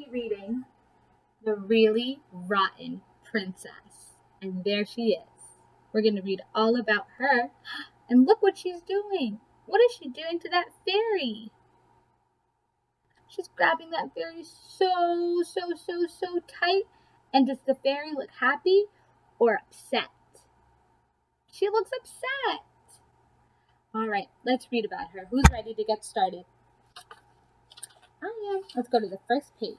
be reading The Really Rotten Princess. And there she is. We're going to read all about her. And look what she's doing. What is she doing to that fairy? She's grabbing that fairy so tight. And does the fairy look happy or upset? She looks upset. All right, let's read about her. Who's ready to get started? I am. Let's go to the first page.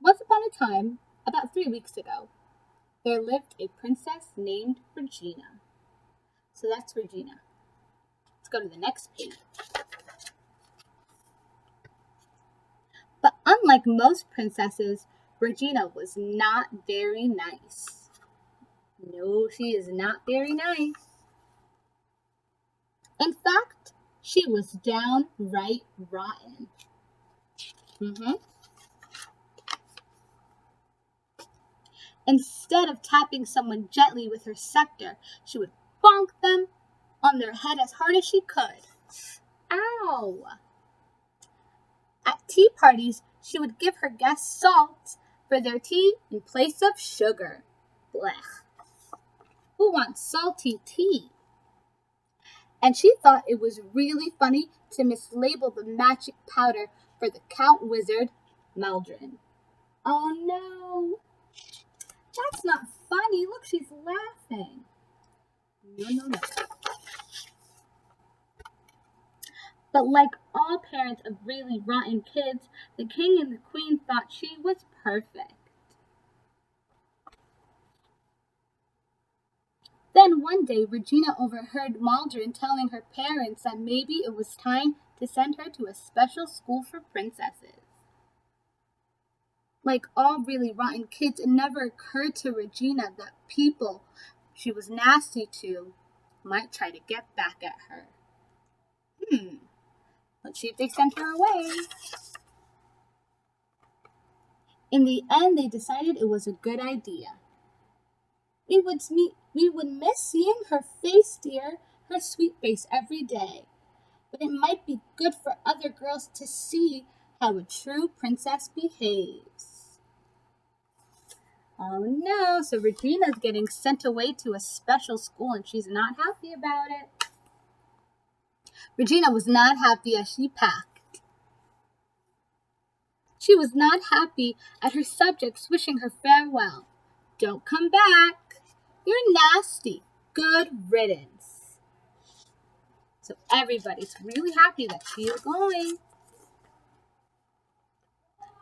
Once upon a time, about 3 weeks ago, there lived a princess named Regina. So that's Regina. Let's go to the next page. But unlike most princesses, Regina was not very nice. No, she is not very nice. In fact, she was downright rotten. Instead of tapping someone gently with her scepter, she would bonk them on their head as hard as she could. Ow! At tea parties, she would give her guests salt for their tea in place of sugar. Blech. Who wants salty tea? And she thought it was really funny to mislabel the magic powder for the Count Wizard, Maldron. Oh no! That's not funny. Look, she's laughing. No. But like all parents of really rotten kids, the king and the queen thought she was perfect. Then one day, Regina overheard Maldron telling her parents that maybe it was time to send her to a special school for princesses. Like all really rotten kids, it never occurred to Regina that people she was nasty to might try to get back at her. Let's see if they sent her away. In the end, they decided it was a good idea. We would miss seeing her face, dear, her sweet face every day. But it might be good for other girls to see how a true princess behaves. Oh no, so Regina's getting sent away to a special school and she's not happy about it. Regina was not happy as she packed. She was not happy at her subjects wishing her farewell. Don't come back. You're nasty. Good riddance. So everybody's really happy that she is going.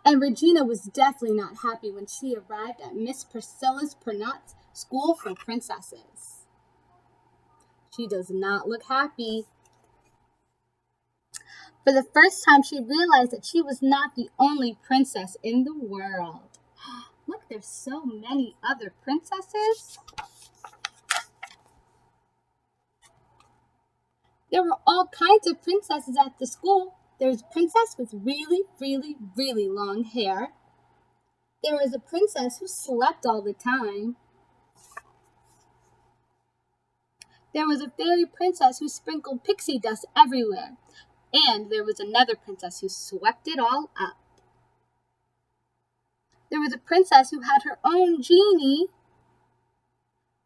And Regina was definitely not happy when she arrived at Miss Priscilla's Pernot's School for Princesses. She does not look happy. For the first time, she realized that she was not the only princess in the world. Look, there's so many other princesses. There were all kinds of princesses at the school. There was a princess with really long hair. There was a princess who slept all the time. There was a fairy princess who sprinkled pixie dust everywhere. And there was another princess who swept it all up. There was a princess who had her own genie.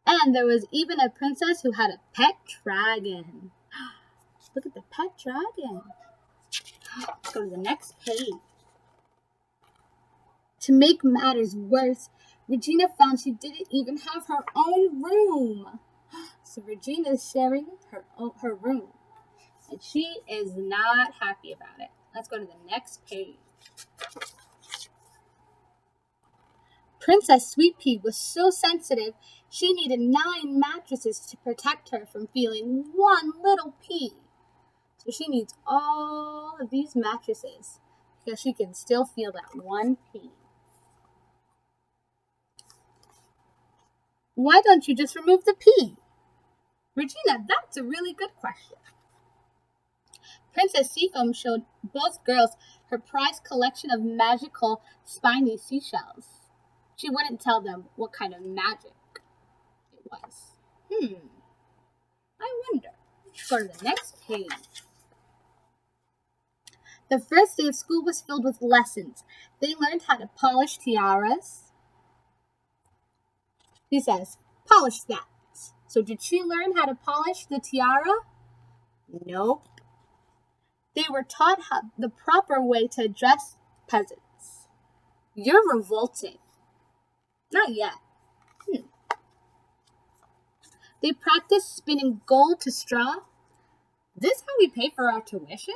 And there was even a princess who had a pet dragon. Look at the pet dragon. Let's go to the next page. To make matters worse, Regina found she didn't even have her own room. So Regina is sharing her room. And she is not happy about it. Let's go to the next page. Princess Sweet Pea was so sensitive, she needed 9 mattresses to protect her from feeling one little pea. So she needs all of these mattresses because she can still feel that one pea. Why don't you just remove the pea? Regina, that's a really good question. Princess Seafoam showed both girls her prized collection of magical spiny seashells. She wouldn't tell them what kind of magic it was. I wonder. Let's go to the next page. The first day of school was filled with lessons. They learned how to polish tiaras. He says, polish that. So did she learn how to polish the tiara? Nope. They were taught the proper way to address peasants. You're revolting. Not yet. They practiced spinning gold to straw. This how we pay for our tuition?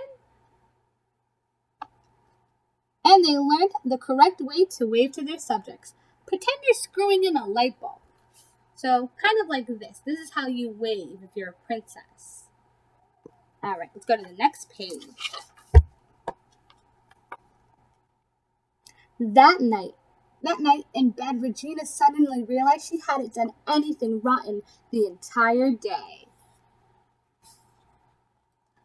And they learned the correct way to wave to their subjects. Pretend you're screwing in a light bulb. So, kind of like this. This is how you wave if you're a princess. All right, let's go to the next page. That night in bed, Regina suddenly realized she hadn't done anything rotten the entire day.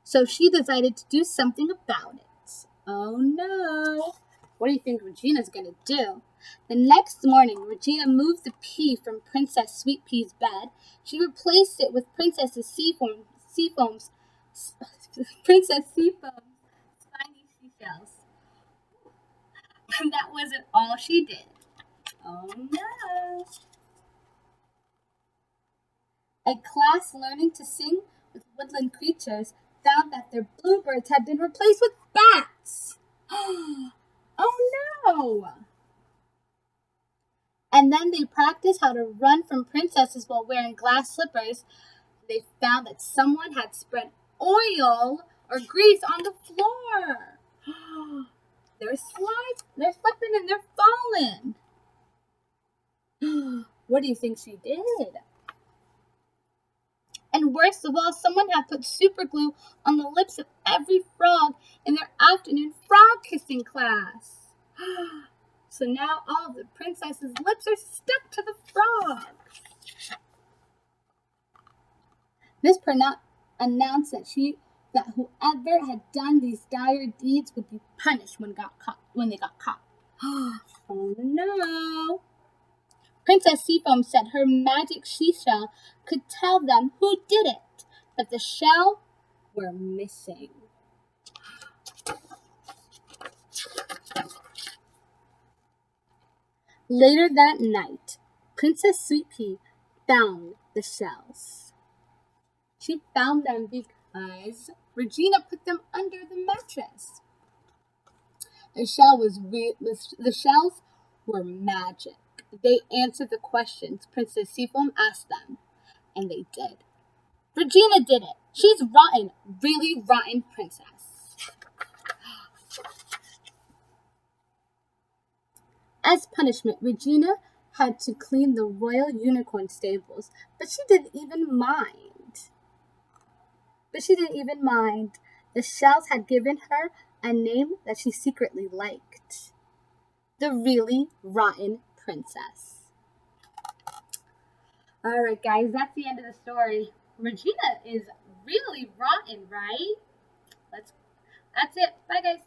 So she decided to do something about it. Oh no! What do you think Regina's gonna do? The next morning, Regina moved the pea from Princess Sweet Pea's bed. She replaced it with Princess Seafoam's spiny seashells. And that wasn't all she did. Oh no! A class learning to sing with woodland creatures found that their bluebirds had been replaced with bats. Oh no! And then they practiced how to run from princesses while wearing glass slippers. They found that someone had spread oil or grease on the floor. They're slipping and they're falling. What do you think she did? And worst of all, someone had put super glue on the lips of every frog in their afternoon frog kissing class. So now all the princesses' lips are stuck to the frog. Miss Pernod announced that whoever had done these dire deeds would be punished when they got caught. Oh no! Princess Seafoam said her magic seashell could tell them who did it, but the shell were missing. Later that night, Princess Sweet Pea found the shells. She found them because Regina put them under the mattress. The shells were magic. They answered the questions Princess Seafoam asked them, and they did. Regina did it. She's rotten, really rotten princess. As punishment, Regina had to clean the royal unicorn stables, but she didn't even mind. The shells had given her a name that she secretly liked. The really rotten princess. Alright guys, that's the end of the story. Regina is really rotten, right? That's it. Bye guys.